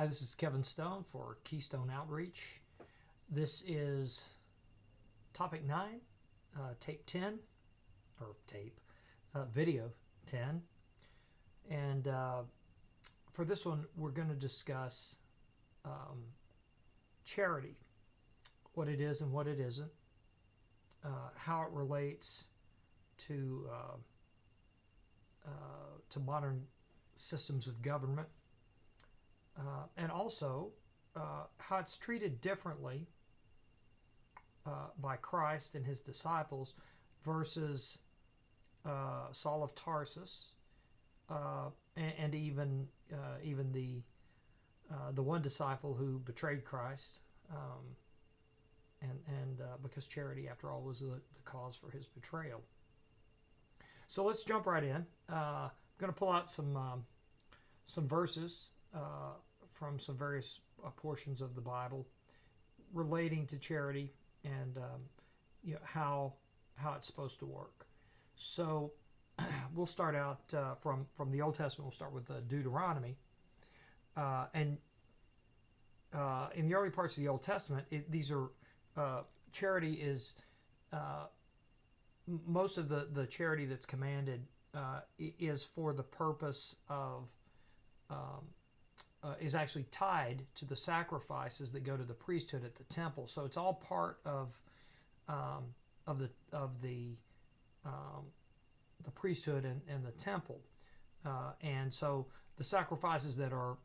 Hi, this is Kevin Stone for Keystone Outreach. This is topic 9, tape 10, or video 10. And for this one, we're going to discuss charity, what it is and what it isn't, how it relates to modern systems of government, and also how it's treated differently by Christ and his disciples versus Saul of Tarsus, and even the one disciple who betrayed Christ, and because charity, after all, was the cause for his betrayal. So let's jump right in. I'm going to pull out some verses from some various portions of the Bible relating to charity and how it's supposed to work. So we'll start out from the Old Testament. We'll start with Deuteronomy, and in the early parts of the Old Testament, charity is most of the charity that's commanded is for the purpose of is actually tied to the sacrifices that go to the priesthood at the temple. So it's all part of the priesthood and the temple. And so the sacrifices that are,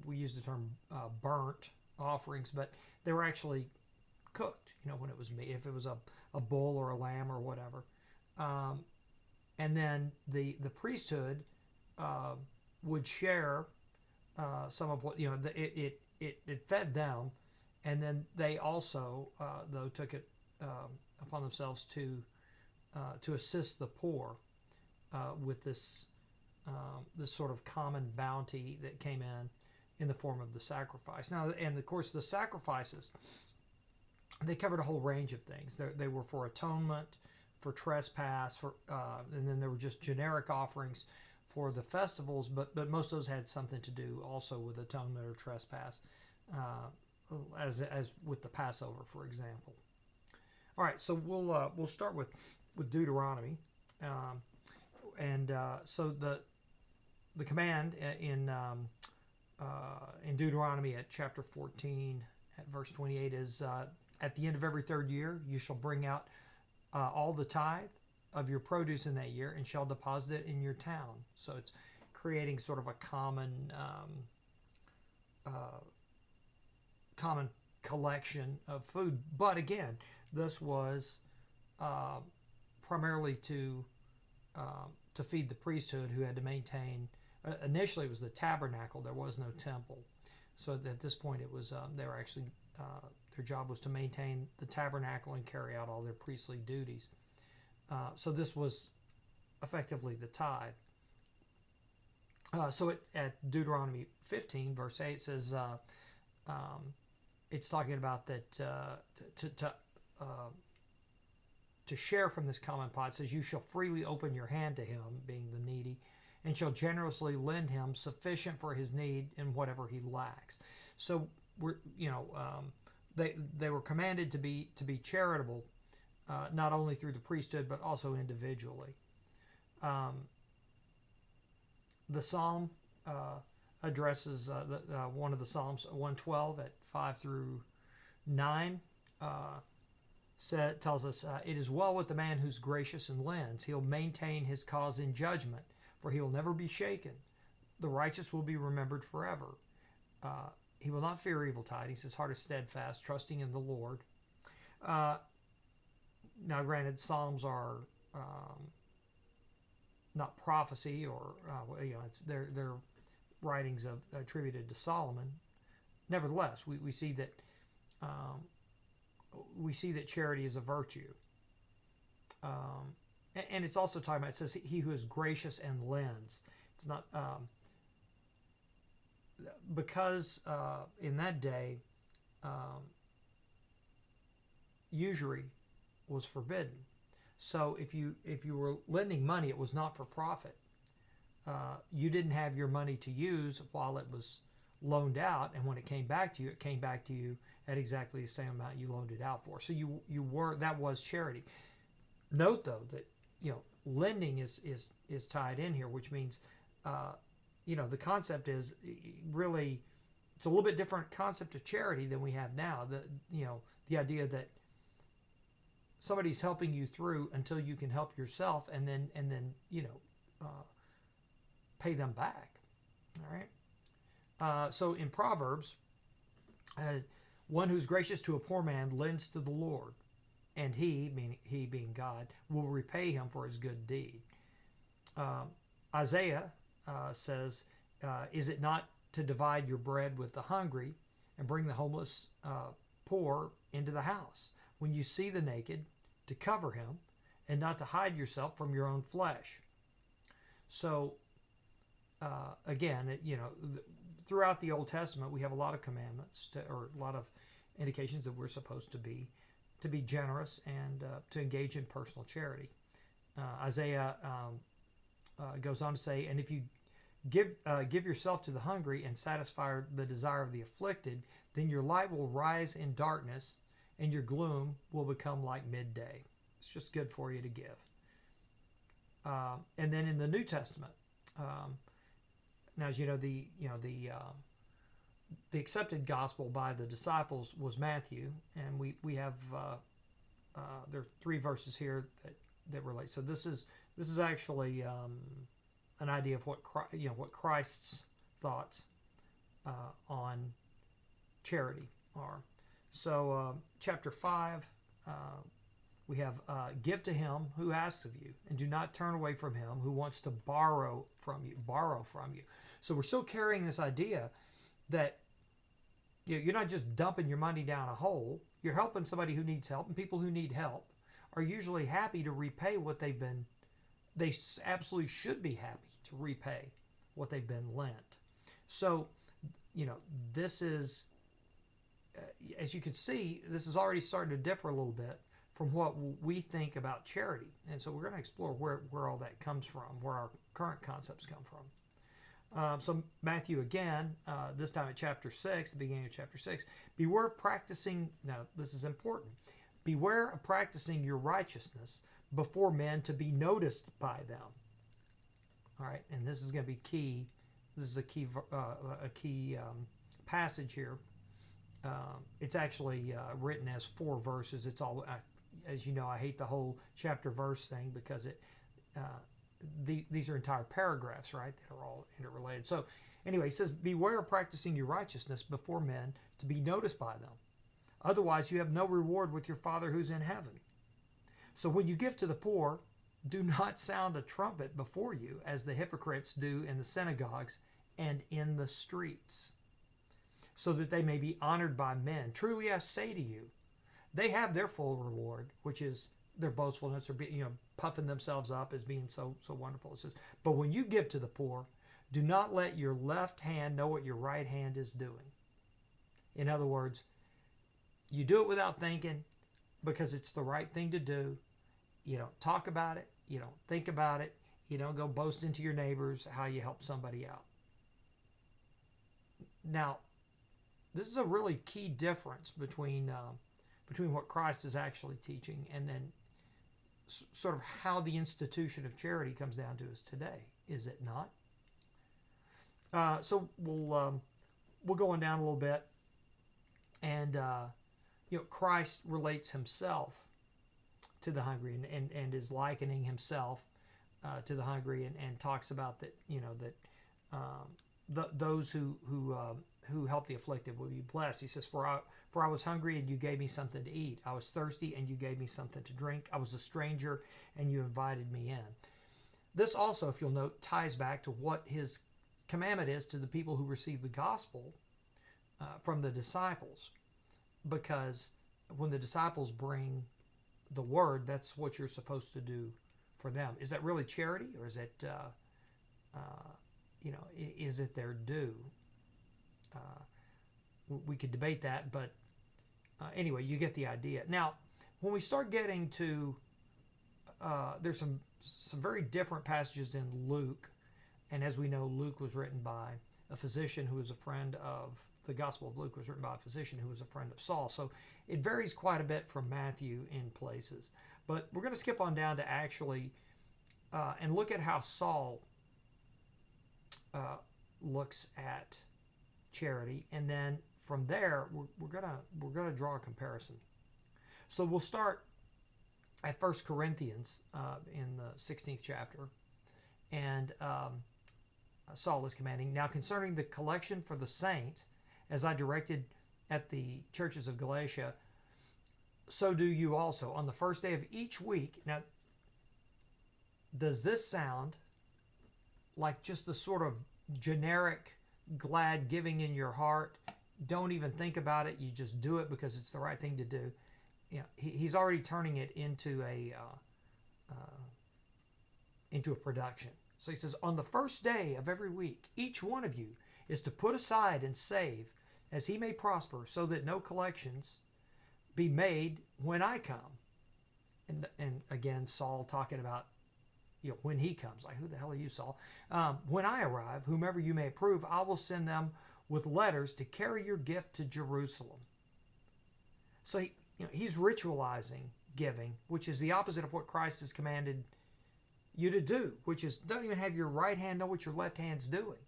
we use the term burnt offerings, but they were actually cooked, when it was made, if it was a bull or a lamb or whatever. And then the priesthood would share some of what, it fed them, and then they also, though, took it upon themselves to assist the poor with this sort of common bounty that came in the form of the sacrifice. Now, and of course, the sacrifices, they covered a whole range of things. They were for atonement, for trespass, and then there were just generic offerings for the festivals, but most of those had something to do also with atonement or trespass, as with the Passover, for example. All right, so we'll start with Deuteronomy, and so the command in Deuteronomy at chapter 14 at verse 28 is, at the end of every third year you shall bring out all the tithe of your produce in that year and shall deposit it in your town. So it's creating sort of a common collection of food. But again, this was primarily to feed the priesthood, who had to maintain. Initially, it was the tabernacle. There was no temple, so at this point, it was they were actually their job was to maintain the tabernacle and carry out all their priestly duties. So this was effectively the tithe. So at Deuteronomy 15, verse 8, it says, it's talking about that to share from this common pot. It says, you shall freely open your hand to him, being the needy, and shall generously lend him sufficient for his need in whatever he lacks. So they were commanded to be charitable, not only through the priesthood but also individually. The psalm addresses one of the Psalms, 112 at 5 through 9. Tells us, it is well with the man who's gracious and lends. He'll maintain his cause in judgment, for he will never be shaken. The righteous will be remembered forever. He will not fear evil tidings. His heart is steadfast, trusting in the Lord. Now, granted, Psalms are not prophecy, or it's they're writings attributed to Solomon. Nevertheless, we see that charity is a virtue, and it's also talking about. It says he who is gracious and lends. It's not because in that day usury was forbidden. So if you were lending money, it was not for profit. You didn't have your money to use while it was loaned out, and when it came back to you, it came back to you at exactly the same amount you loaned it out for. So you were, that was charity. Note though that lending is tied in here, which means the concept is really, it's a little bit different concept of charity than we have now. The idea that somebody's helping you through until you can help yourself, and then pay them back. All right. So in Proverbs, one who's gracious to a poor man lends to the Lord, and he, meaning he being God, will repay him for his good deed. Isaiah says, is it not to divide your bread with the hungry and bring the homeless poor into the house? When you see the naked, to cover him, and not to hide yourself from your own flesh. So, again, throughout the Old Testament, we have a lot of commandments, or a lot of indications that we're supposed to be generous and to engage in personal charity. Isaiah goes on to say, and if you give yourself to the hungry and satisfy the desire of the afflicted, then your light will rise in darkness, and your gloom will become like midday. It's just good for you to give. And then in the New Testament, now as you know, the accepted gospel by the disciples was Matthew, and we have there are 3 verses here that relate. So this is actually an idea of what Christ's thoughts on charity are. So chapter 5, we have give to him who asks of you, and do not turn away from him who wants to borrow from you. So we're still carrying this idea that you're not just dumping your money down a hole. You're helping somebody who needs help, and people who need help are usually happy to repay what they absolutely should be happy to repay what they've been lent. So, this is, as you can see, this is already starting to differ a little bit from what we think about charity. And so we're going to explore where all that comes from, where our current concepts come from. So Matthew again, this time at chapter 6, the beginning of chapter 6, beware of practicing, now this is important, beware of practicing your righteousness before men to be noticed by them. All right, and this is going to be key. This is a key passage here. It's actually written as 4 verses. It's all, as you know, I hate the whole chapter verse thing because these are entire paragraphs, right, that are all interrelated. So anyway, it says, beware of practicing your righteousness before men to be noticed by them. Otherwise, you have no reward with your Father who's in heaven. So when you give to the poor, do not sound a trumpet before you, as the hypocrites do in the synagogues and in the streets, so that they may be honored by men. Truly I say to you, they have their full reward, which is their boastfulness, or puffing themselves up as being so wonderful. It says, but when you give to the poor, do not let your left hand know what your right hand is doing. In other words, you do it without thinking because it's the right thing to do. You don't talk about it. You don't think about it. You don't go boast into your neighbors how you help somebody out. Now, this is a really key difference between what Christ is actually teaching and then sort of how the institution of charity comes down to us today, is it not? So we'll go on down a little bit, and Christ relates himself to the hungry and is likening himself to the hungry and talks about that those who help the afflicted will be blessed. He says, for I was hungry and you gave me something to eat. I was thirsty and you gave me something to drink. I was a stranger and you invited me in. This also, if you'll note, ties back to what his commandment is to the people who receive the gospel from the disciples. Because when the disciples bring the word, that's what you're supposed to do for them. Is that really charity, or is it, is it their due? We could debate that, but anyway, you get the idea. Now, when we start getting to, there's some very different passages in Luke And as we know, Luke was written by a physician who was a friend of, the Gospel of Luke was written by a physician who was a friend of Saul. So it varies quite a bit from Matthew in places. But we're going to skip on down to actually and look at how Saul looks at charity, and then from there we're gonna draw a comparison. So we'll start at 1 Corinthians in the 16th chapter, and Saul is commanding, now concerning the collection for the saints, as I directed at the churches of Galatia, so do you also on the first day of each week. Now, does this sound like just the sort of generic glad giving in your heart? Don't even think about it. You just do it because it's the right thing to do. You know, he's already turning it into a production. So he says, on the first day of every week, each one of you is to put aside and save as he may prosper, so that no collections be made when I come. And again, Saul talking about, you know, when he comes, like, who the hell are you, Saul? When I arrive, whomever you may approve, I will send them with letters to carry your gift to Jerusalem. So he's ritualizing giving, which is the opposite of what Christ has commanded you to do, which is don't even have your right hand know what your left hand's doing.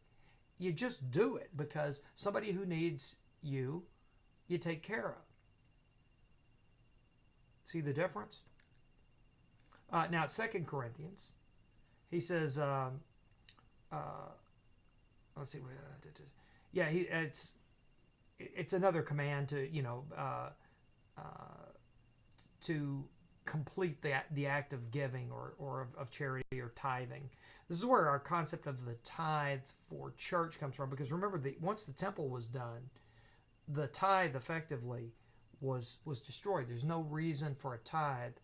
You just do it because somebody who needs you, you take care of. See the difference? Now at 2 Corinthians, he says, let's see, yeah, it's another command to, to complete the act of giving or of charity or tithing. This is where our concept of the tithe for church comes from, because remember, once the temple was done, the tithe effectively was destroyed. There's no reason for a tithe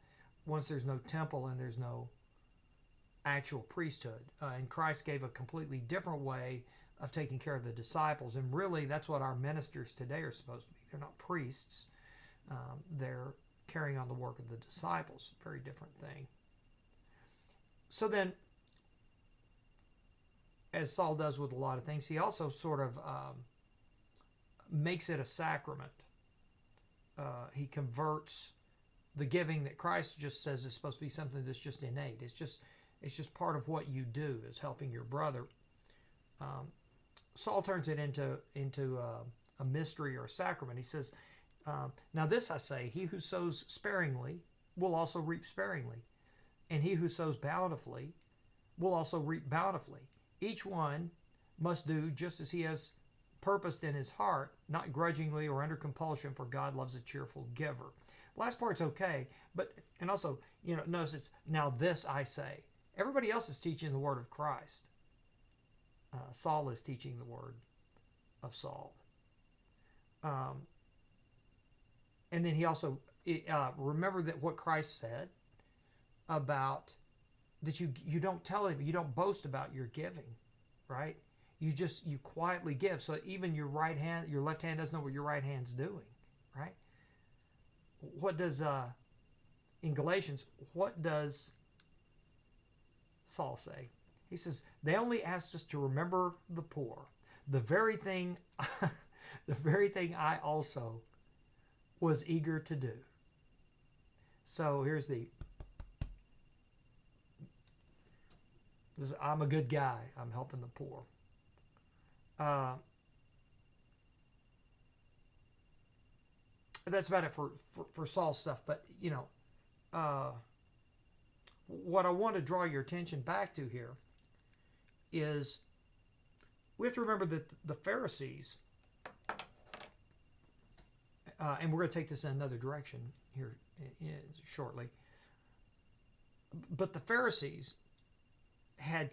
once there's no temple and there's no actual priesthood. And Christ gave a completely different way of taking care of the disciples. And really, that's what our ministers today are supposed to be. They're not priests. They're carrying on the work of the disciples. Very different thing. So then, as Saul does with a lot of things, he also sort of makes it a sacrament. He converts the giving that Christ just says is supposed to be something that's just innate. It's just part of what you do, is helping your brother. Saul turns it into a mystery or a sacrament. He says, now this I say, he who sows sparingly will also reap sparingly, and he who sows bountifully will also reap bountifully. Each one must do just as he has purposed in his heart, not grudgingly or under compulsion, for God loves a cheerful giver. The last part's okay, and also, notice it's, now this I say. Everybody else is teaching the word of Christ. Saul is teaching the word of Saul. And then he also, remember that what Christ said about that you don't tell him, you don't boast about your giving, right? You quietly give. So even your left hand doesn't know what your right hand's doing, right? What does, in Galatians, what does Saul say? He says, they only asked us to remember the poor. The very thing I also was eager to do. So here's I'm a good guy. I'm helping the poor. That's about it for Saul's stuff. But, what I want to draw your attention back to here is we have to remember that the Pharisees, and we're going to take this in another direction here shortly, but the Pharisees had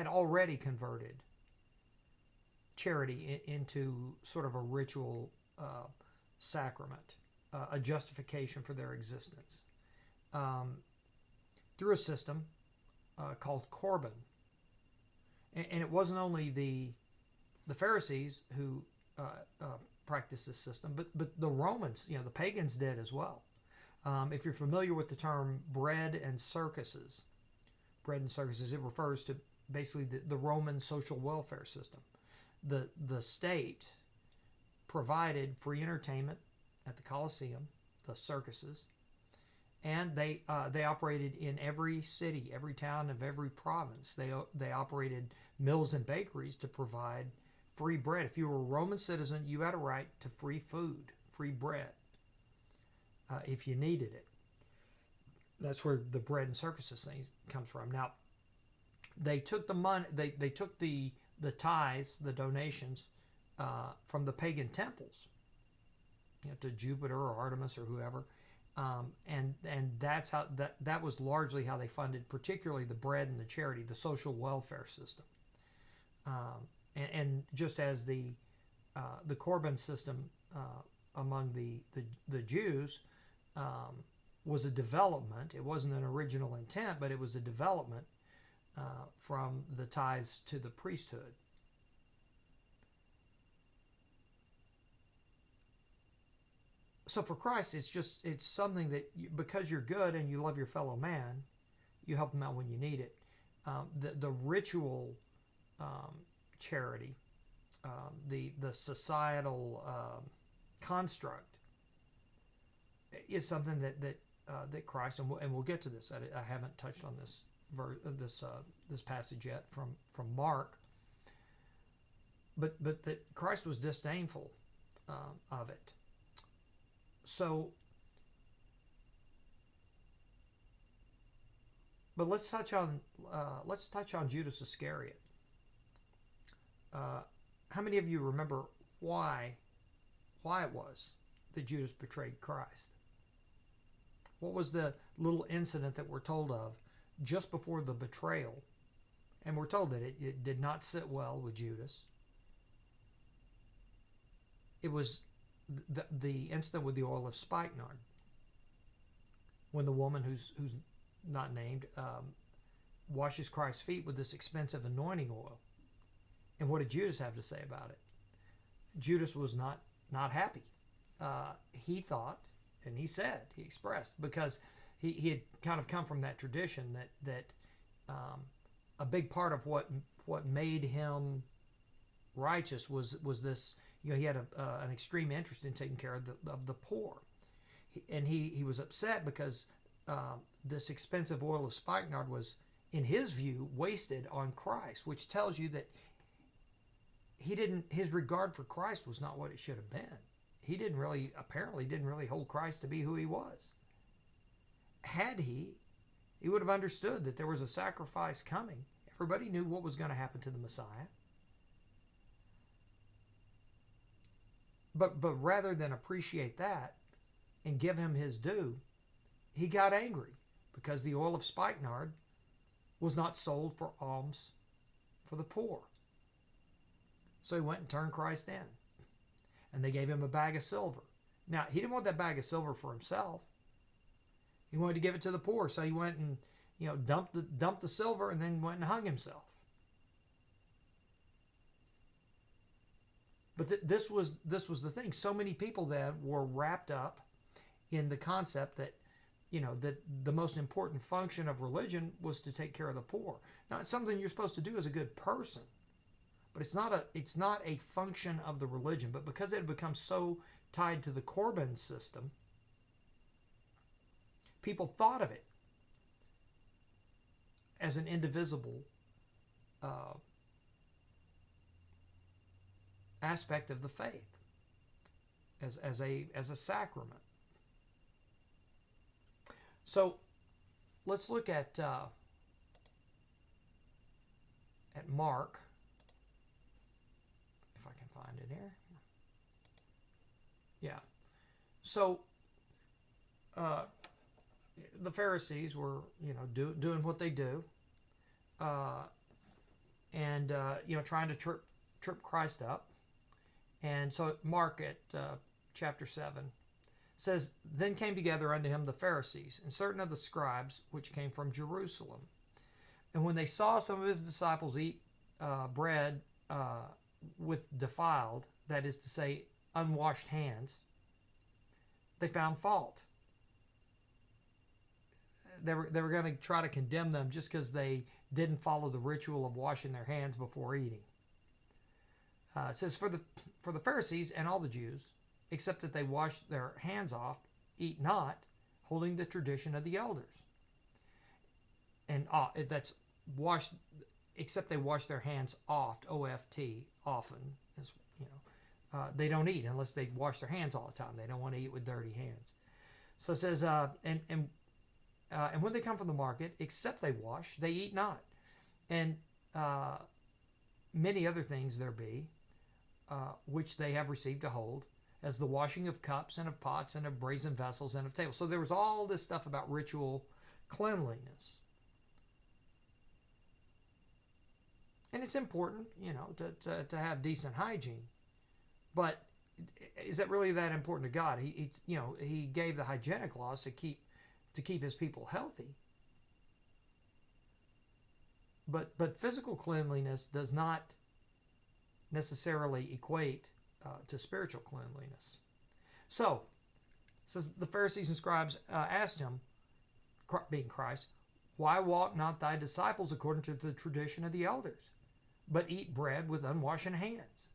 already converted charity into sort of a ritual sacrament, a justification for their existence, through a system called Corban. And it wasn't only the Pharisees who practiced this system, but the Romans, the pagans did as well. If you're familiar with the term bread and circuses, bread and circuses, it refers to basically the Roman social welfare system. The state provided free entertainment at the Colosseum, the circuses, and they operated in every city, every town of every province. They operated mills and bakeries to provide free bread. If you were a Roman citizen, you had a right to free food, free bread, if you needed it. That's where the bread and circuses thing comes from. Now, they took the money, they took the tithes, the donations from the pagan temples, to Jupiter or Artemis or whoever, and that's how that was largely how they funded, particularly the bread and the charity, the social welfare system, and just as the Corban system among the Jews was a development. It wasn't an original intent, but it was a development from the tithes to the priesthood. So for Christ, it's something that because you're good and you love your fellow man, you help them out when you need it. The ritual charity, the societal construct is something that Christ, and we'll get to this. I haven't touched on this passage yet from Mark, but that Christ was disdainful of it. So, but let's touch on Judas Iscariot. How many of you remember why it was that Judas betrayed Christ? What was the little incident that we're told of just before the betrayal? And we're told that it did not sit well with Judas. It was the incident with the oil of spikenard, when the woman who's not named washes Christ's feet with this expensive anointing oil. And what did Judas have to say about it? Judas was not happy. He thought, and he expressed, because he had kind of come from that tradition that a big part of what made him righteous was this. He had an extreme interest in taking care of the poor, and he was upset because this expensive oil of spikenard was, in his view, wasted on Christ, which tells you that his regard for Christ was not what it should have been. He apparently didn't really hold Christ to be who he was. Had he would have understood that there was a sacrifice coming. Everybody knew what was going to happen to the Messiah. But rather than appreciate that and give him his due, he got angry because the oil of spikenard was not sold for alms for the poor. So he went and turned Christ in. And they gave him a bag of silver. Now, he didn't want that bag of silver for himself. He wanted to give it to the poor. So he went and dumped the silver and then went and hung himself. But this was the thing. So many people then were wrapped up in the concept that, that the most important function of religion was to take care of the poor. Now, it's something you're supposed to do as a good person, but it's not a function of the religion. But because it had become so tied to the Corban system, people thought of it as an indivisible aspect of the faith, as a sacrament. So let's look at Mark, if I can find it here. Yeah. So the Pharisees were doing what they do, and trying to trip Christ up. And so Mark at chapter 7 says, "Then came together unto him the Pharisees and certain of the scribes which came from Jerusalem. And when they saw some of his disciples eat bread with defiled, that is to say, unwashed hands, they found fault." they were going to try to condemn them just because they didn't follow the ritual of washing their hands before eating. It says, for the Pharisees and all the Jews, except that they wash their hands off, eat not, holding the tradition of the elders. And that's wash, except they wash their hands oft, O-F-T, often. Is, they don't eat unless they wash their hands all the time. They don't want to eat with dirty hands. So it says, and when they come from the market, except they wash, they eat not. And many other things there be, which they have received to hold, as the washing of cups and of pots and of brazen vessels and of tables. So there was all this stuff about ritual cleanliness. And it's important, to have decent hygiene. But is that really that important to God? He gave the hygienic laws to keep his people healthy. But physical cleanliness does not necessarily equate to spiritual cleanliness. So, says the Pharisees and scribes asked him, being Christ, why walk not thy disciples according to the tradition of the elders, but eat bread with unwashen hands?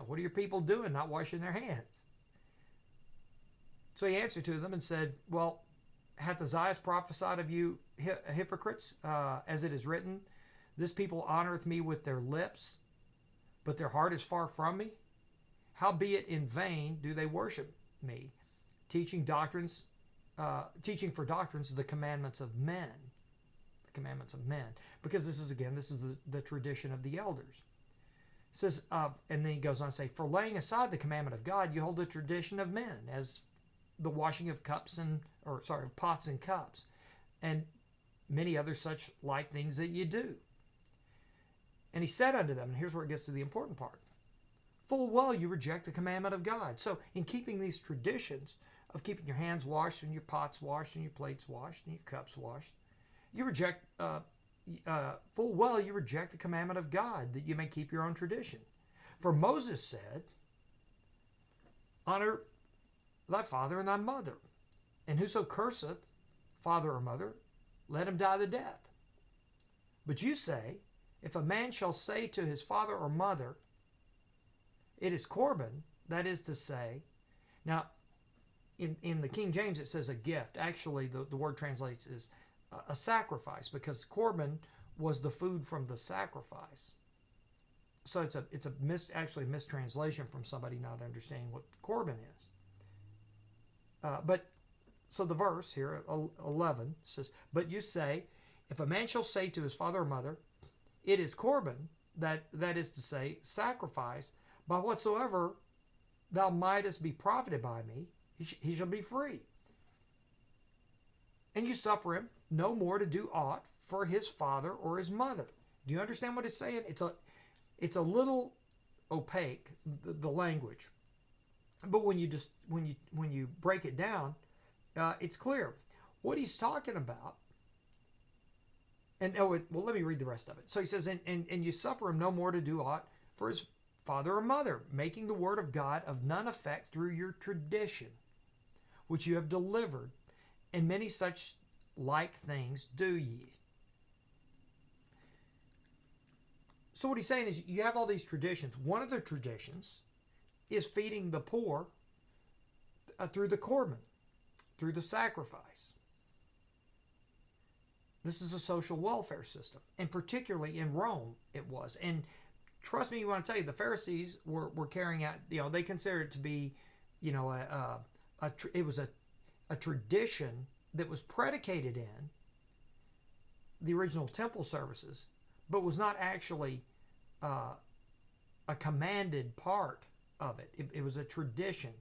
What are your people doing, not washing their hands? So he answered to them and said, well, hath Isaiah prophesied of you hypocrites, as it is written, this people honoreth me with their lips, but their heart is far from me? Howbeit in vain do they worship me, teaching for doctrines the commandments of men. The commandments of men. Because this is the tradition of the elders. It says, and then he goes on to say, for laying aside the commandment of God, you hold the tradition of men, as the washing of pots and cups, and many other such like things that you do. And he said unto them, and here's where it gets to the important part, full well you reject the commandment of God. So in keeping these traditions of keeping your hands washed and your pots washed and your plates washed and your cups washed, you reject, full well you reject the commandment of God, that you may keep your own tradition. For Moses said, honor thy father and thy mother, and whoso curseth father or mother, let him die the death. But you say, if a man shall say to his father or mother, it is Corban, that is to say, now in the King James it says a gift. Actually, the word translates as a sacrifice, because Corban was the food from the sacrifice. So it's a mistranslation from somebody not understanding what Corban is. So the verse here, 11, says, but you say, if a man shall say to his father or mother, it is Corban, that is to say, sacrifice, by whatsoever thou mightest be profited by me, he shall be free. And you suffer him no more to do aught for his father or his mother. Do you understand what it's saying? It's a little opaque, the language, but when you break it down, it's clear what he's talking about. And let me read the rest of it. So he says, and you suffer him no more to do aught for his father or mother, making the word of God of none effect through your tradition, which you have delivered, and many such like things do ye. So what he's saying is, you have all these traditions. One of the traditions is feeding the poor through the Corban, through the sacrifice. This is a social welfare system, and particularly in Rome it was. And trust me, I want to tell you, the Pharisees were carrying out, they considered it to be, it was a tradition that was predicated in the original temple services, but was not actually a commanded part of it. It was a tradition.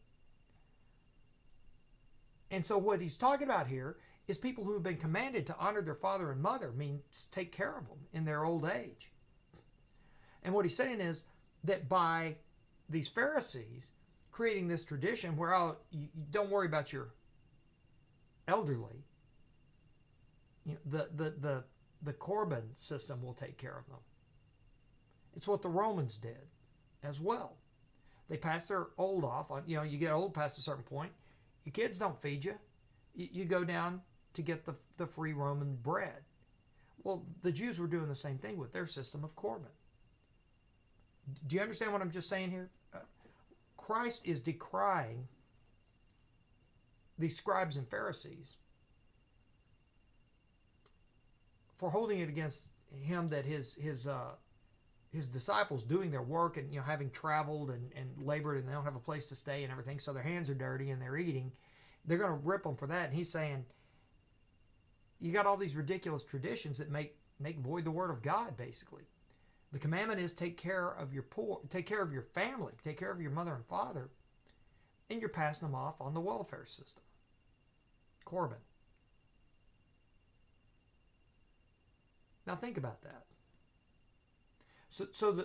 And so what he's talking about here is people who have been commanded to honor their father and mother, means take care of them in their old age. And what he's saying is that by these Pharisees creating this tradition where you don't worry about your elderly, the Corban system will take care of them. It's what the Romans did as well. They pass their old off. You get old past a certain point. Your kids don't feed you. You go down to get the free Roman bread. Well, the Jews were doing the same thing with their system of Corban. Do you understand what I'm just saying here? Christ is decrying these scribes and Pharisees for holding it against him that his disciples doing their work and having traveled and labored, and they don't have a place to stay and everything, so their hands are dirty and they're eating. They're going to rip them for that. And he's saying, you got all these ridiculous traditions that make void the word of God, basically. The commandment is take care of your poor, take care of your family, take care of your mother and father, and you're passing them off on the welfare system. Corban. Now think about that. So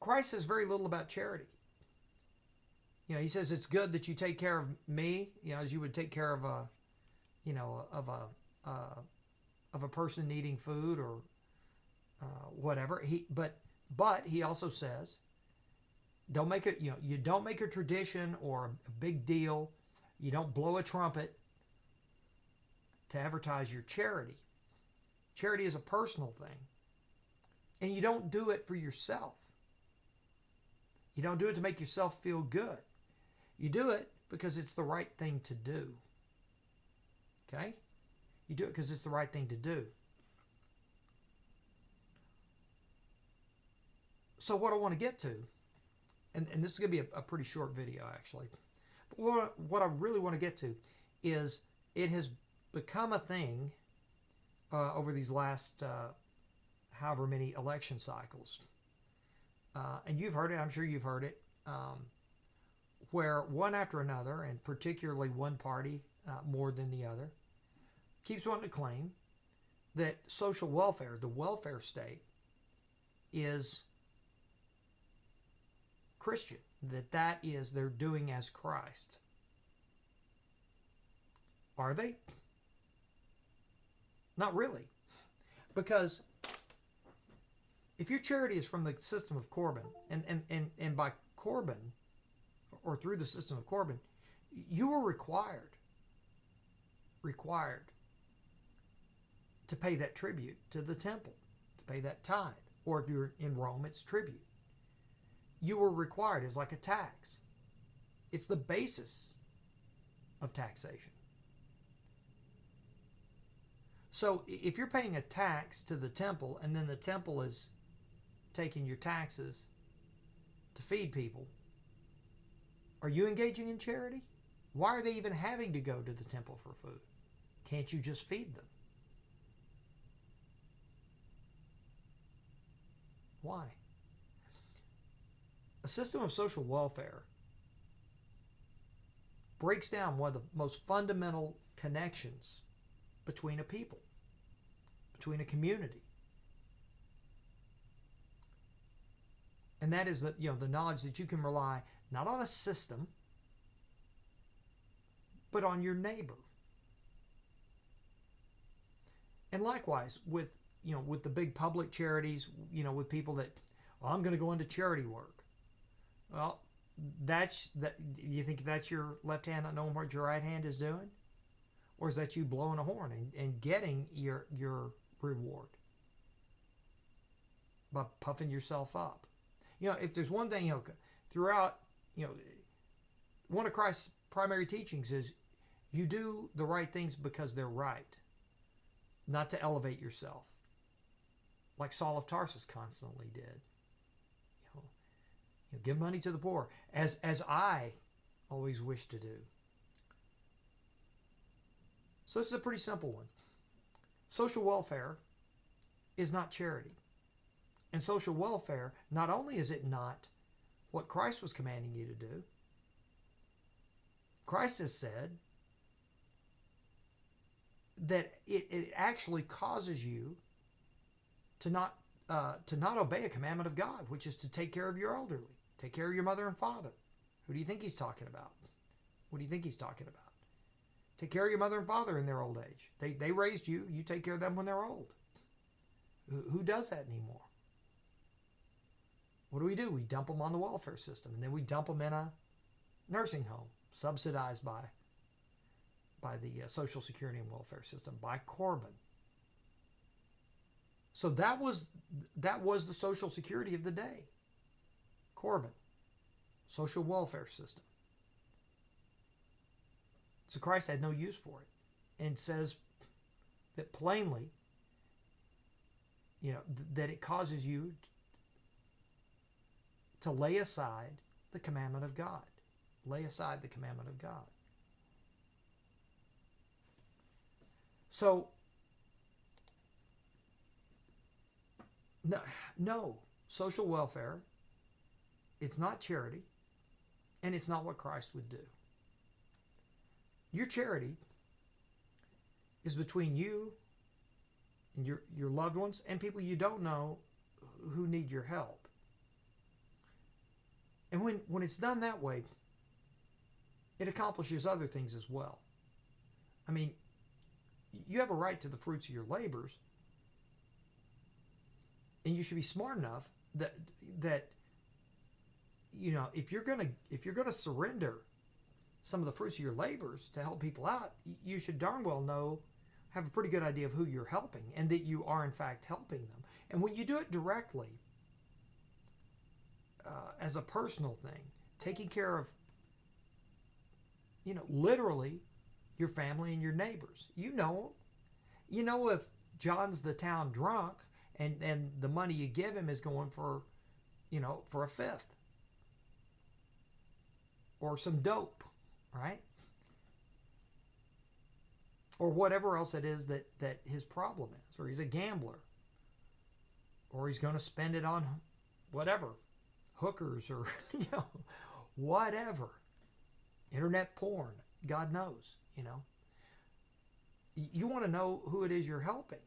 Christ says very little about charity. He says it's good that you take care of me, as you would take care of a person needing food or whatever. But he also says, don't make it. You don't make a tradition or a big deal. You don't blow a trumpet to advertise your charity. Charity is a personal thing. And you don't do it for yourself. You don't do it to make yourself feel good. You do it because it's the right thing to do. Okay? You do it because it's the right thing to do. So what I want to get to, and this is going to be a pretty short video actually, but what I really want to get to is it has become a thing over these last however many election cycles. And you've heard it, I'm sure you've heard it, where one after another, and particularly one party more than the other, keeps wanting to claim that social welfare, the welfare state, is Christian, that is they're doing as Christ. Are they? Not really. Because if your charity is from the system of Corban, and by Corban, or through the system of Corban, you are required to pay that tribute to the temple, to pay that tithe. Or if you're in Rome, it's tribute. You were required. It's like a tax. It's the basis of taxation. So if you're paying a tax to the temple, and then the temple is taking your taxes to feed people, are you engaging in charity? Why are they even having to go to the temple for food? Can't you just feed them? Why? A system of social welfare breaks down one of the most fundamental connections between a people, between a community. And that is the knowledge that you can rely not on a system, but on your neighbor. And likewise with the big public charities, with people that, I'm going to go into charity work. Well, you think that's your left hand not knowing what your right hand is doing? Or is that you blowing a horn and getting your reward by puffing yourself up? If there's one thing, throughout, one of Christ's primary teachings is you do the right things because they're right, not to elevate yourself, like Saul of Tarsus constantly did. Give money to the poor, as I always wish to do. So this is a pretty simple one. Social welfare is not charity. And social welfare, not only is it not what Christ was commanding you to do, Christ has said that it actually causes you to not obey a commandment of God, which is to take care of your elderly, take care of your mother and father. Who do you think he's talking about? What do you think he's talking about? Take care of your mother and father in their old age. They raised you. You take care of them when they're old. Who does that anymore? What do? We dump them on the welfare system, and then we dump them in a nursing home, subsidized by Social Security and welfare system, by Corbin. So that was the Social Security of the day. Corbin, social welfare system. So Christ had no use for it, and says that plainly, that it causes you to lay aside the commandment of God. Lay aside the commandment of God. So, no, social welfare, it's not charity, and it's not what Christ would do. Your charity is between you and your loved ones and people you don't know who need your help. And when it's done that way, it accomplishes other things as well. I mean, you have a right to the fruits of your labors, and you should be smart enough that if you're gonna surrender some of the fruits of your labors to help people out, you should darn well have a pretty good idea of who you're helping, and that you are in fact helping them. And when you do it directly, as a personal thing, taking care of, literally your family and your neighbors. If John's the town drunk, and the money you give him is going for a fifth or some dope, right? Or whatever else it is that his problem is, or he's a gambler, or he's going to spend it on whatever, hookers, or whatever, internet porn, God knows. You want to know who it is you're helping.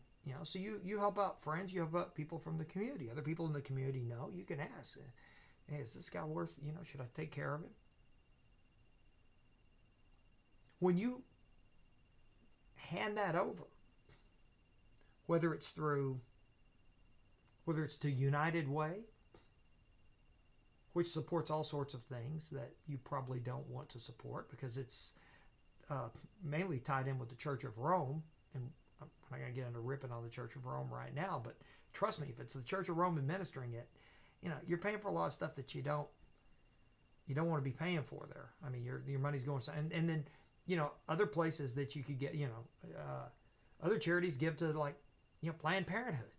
So you help out friends, you help out people from the community. Other people in the community know. You can ask, hey, is this guy worth, should I take care of him? When you hand that over, whether it's to United Way, which supports all sorts of things that you probably don't want to support because it's mainly tied in with the Church of Rome, and I'm not going to get into ripping on the Church of Rome right now, but trust me, if it's the Church of Rome administering it, you're paying for a lot of stuff that you don't want to be paying for there. I mean, your money's going, and then other places that you could get, other charities give to, like, Planned Parenthood.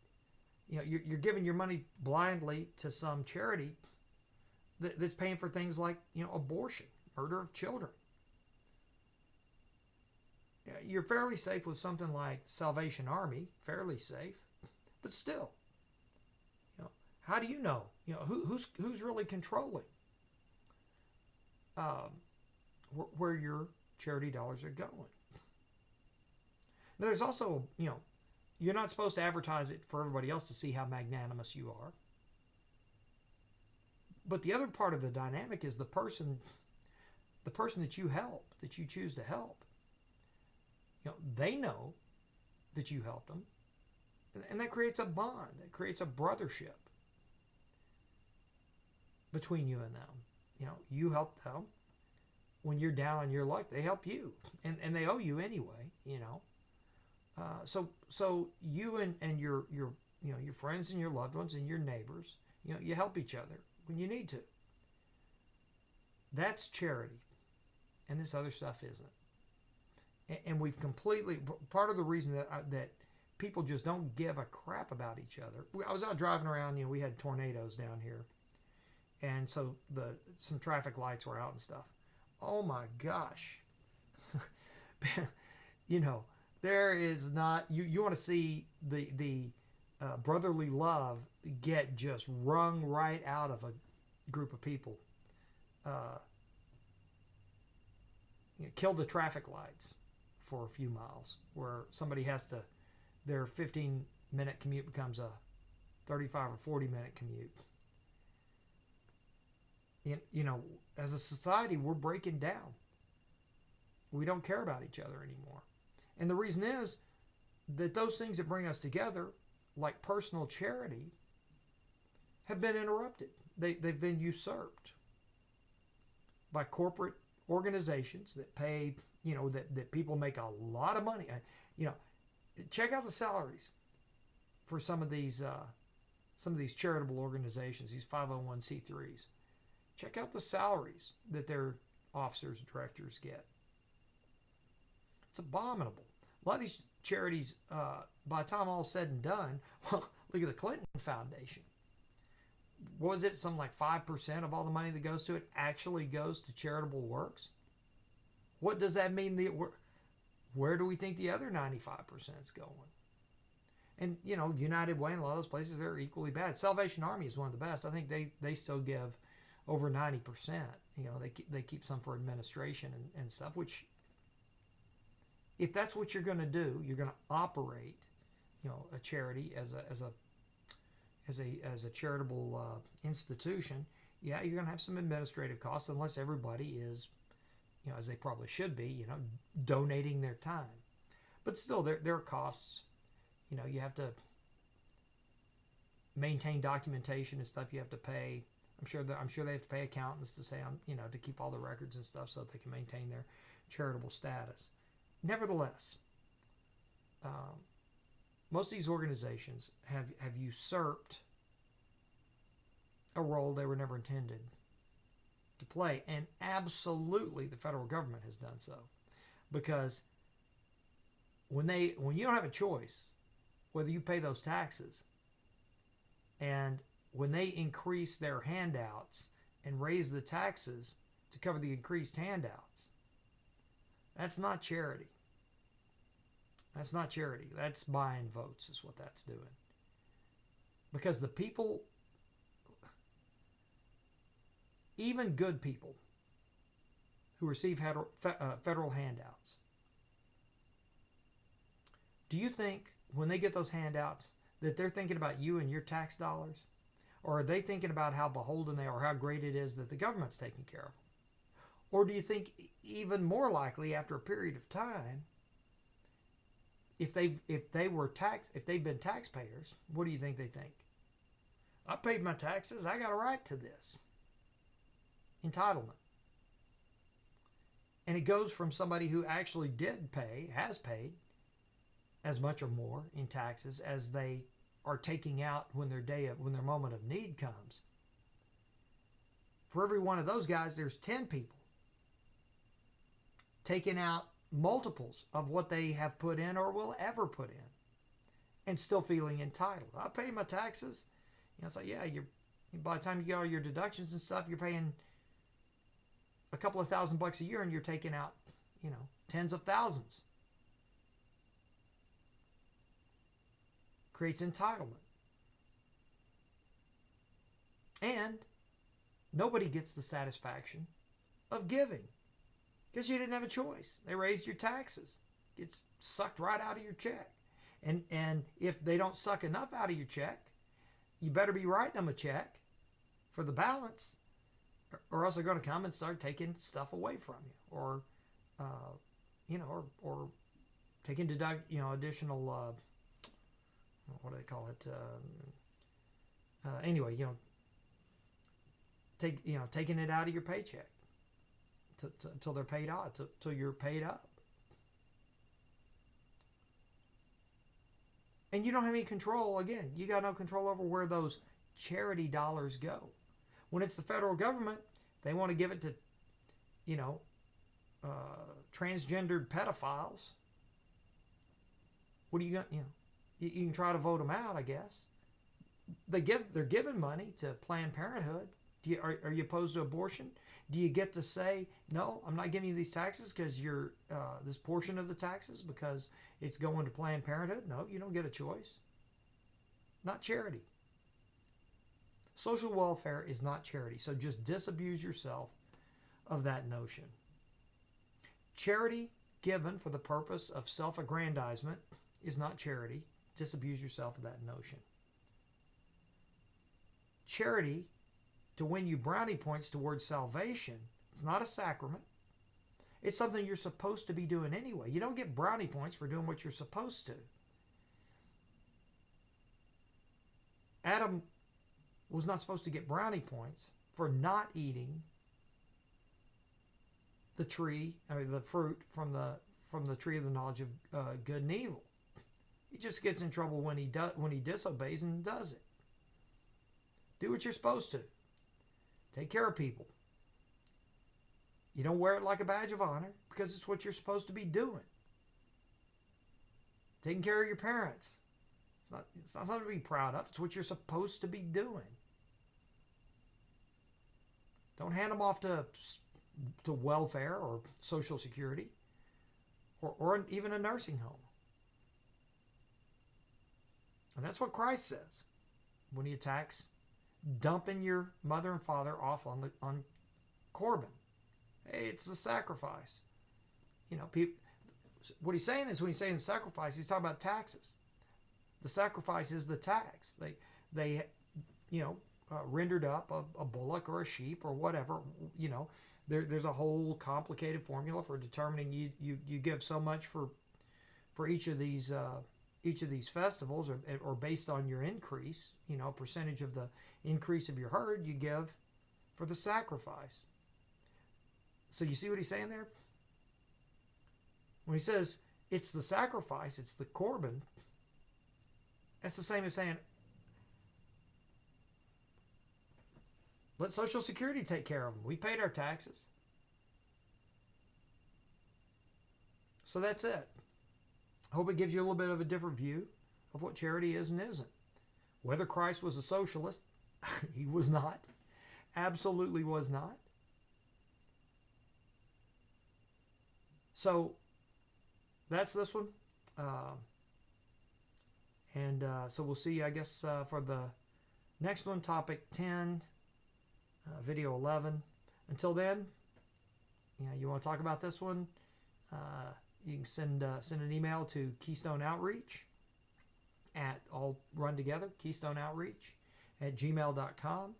You're giving your money blindly to some charity that's paying for things like, abortion, murder of children. You're fairly safe with something like Salvation Army, fairly safe, but still, how do you know? Who's really controlling where your charity dollars are going? Now, there's also, you're not supposed to advertise it for everybody else to see how magnanimous you are. But the other part of the dynamic is the person that you help, that you choose to help. They know that you helped them, and that creates a bond. It creates a brothership between you and them. You help them when you're down on your luck. They help you, and they owe you anyway. So you and your friends and your loved ones and your neighbors, you help each other when you need to. That's charity, and this other stuff isn't. And we've completely, part of the reason that people just don't give a crap about each other. I was out driving around, we had tornadoes down here, and so some traffic lights were out and stuff. Oh my gosh. There is not, you want to see the brotherly love get just wrung right out of a group of people. Kill the traffic lights for a few miles, where somebody their 15-minute commute becomes a 35 or 40-minute commute. As a society, we're breaking down. We don't care about each other anymore. And the reason is that those things that bring us together, like personal charity, have been interrupted. They've been usurped by corporate organizations that pay, that people make a lot of money. You know, check out the salaries for some of these charitable organizations, these 501c3s. Check out the salaries that their officers and directors get. It's abominable. A lot of these charities, by the time all's said and done, well, look at the Clinton Foundation. What was it? Something like 5% of all the money that goes to it actually goes to charitable works? What does that mean? Where do we think the other 95% is going? And, United Way and a lot of those places, they're equally bad. Salvation Army is one of the best. I think they still give over 90%. They keep some for administration and stuff, which, if that's what you're going to do, you're going to operate, a charity as a charitable institution. Yeah, you're going to have some administrative costs unless everybody is, as they probably should be, donating their time. But still, there are costs. You have to maintain documentation and stuff. You have to pay. I'm sure they have to pay accountants to say, to keep all the records and stuff so that they can maintain their charitable status. Nevertheless, most of these organizations have usurped a role they were never intended to play, and absolutely the federal government has done so, because when you don't have a choice whether you pay those taxes, and when they increase their handouts and raise the taxes to cover the increased handouts, that's not charity. That's not charity. That's buying votes is what that's doing. Because the people, even good people who receive federal handouts, do you think when they get those handouts that they're thinking about you and your tax dollars? Or are they thinking about how beholden they are, how great it is that the government's taking care of them? Or do you think, even more likely, after a period of time, if they've been taxpayers, what do you think they think? I paid my taxes. I got a right to this. Entitlement. And it goes from somebody who actually has paid as much or more in taxes as they are taking out when their moment of need comes. For every one of those guys, there's 10 people taking out multiples of what they have put in or will ever put in, and still feeling entitled. I pay my taxes. It's like, yeah, by the time you get all your deductions and stuff, you're paying a couple of $1,000 a year, and you're taking out, tens of thousands. Creates entitlement. And nobody gets the satisfaction of giving, because you didn't have a choice. They raised your taxes. It's sucked right out of your check. And if they don't suck enough out of your check, you better be writing them a check for the balance, or else they're going to come and start taking stuff away from you, or taking additional what do they call it? Anyway, taking it out of your paycheck until they're paid out, till you're paid up. And you don't have any control. Again, you got no control over where those charity dollars go. When it's the federal government, they want to give it to, transgendered pedophiles. What do you got? You can try to vote them out, I guess. They're giving money to Planned Parenthood. Are you opposed to abortion? Do you get to say, no, I'm not giving you these taxes because you're this portion of the taxes because it's going to Planned Parenthood? No, you don't get a choice. Not charity. Social welfare is not charity, so just disabuse yourself of that notion. Charity given for the purpose of self-aggrandizement is not charity. Disabuse yourself of that notion. Charity, to win you brownie points towards salvation, it's not a sacrament. It's something you're supposed to be doing anyway. You don't get brownie points for doing what you're supposed to. Adam was not supposed to get brownie points for not eating the tree, I mean the fruit from the tree of the knowledge of good and evil. He just gets in trouble when he disobeys and does it. Do what you're supposed to. Take care of people. You don't wear it like a badge of honor because it's what you're supposed to be doing. Taking care of your parents. It's not something to be proud of. It's what you're supposed to be doing. Don't hand them off to welfare or Social Security or even a nursing home. And that's what Christ says when he attacks dumping your mother and father off on Corban. Hey, it's the sacrifice. What he's saying is when he's saying sacrifice, he's talking about taxes. The sacrifice is the tax. They rendered up a bullock or a sheep or whatever. There's a whole complicated formula for determining you give so much for each of these festivals, or based on your increase, percentage of the increase of your herd you give for the sacrifice. So you see what he's saying there? When he says it's the sacrifice, it's the Corban, that's the same as saying, let Social Security take care of them. We paid our taxes. So that's it. I hope it gives you a little bit of a different view of what charity is and isn't. Whether Christ was a socialist, he was not. Absolutely was not. So that's this one. So we'll see, I guess, for the next one, topic 10, video 11. Until then, you want to talk about this one, you can send an email to Keystone Outreach all run together, Keystone Outreach @gmail.com,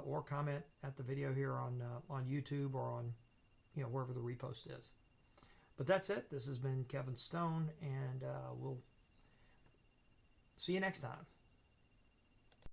or comment at the video here on YouTube or on wherever the repost is. But that's it. This has been Kevin Stone, and we'll see you next time.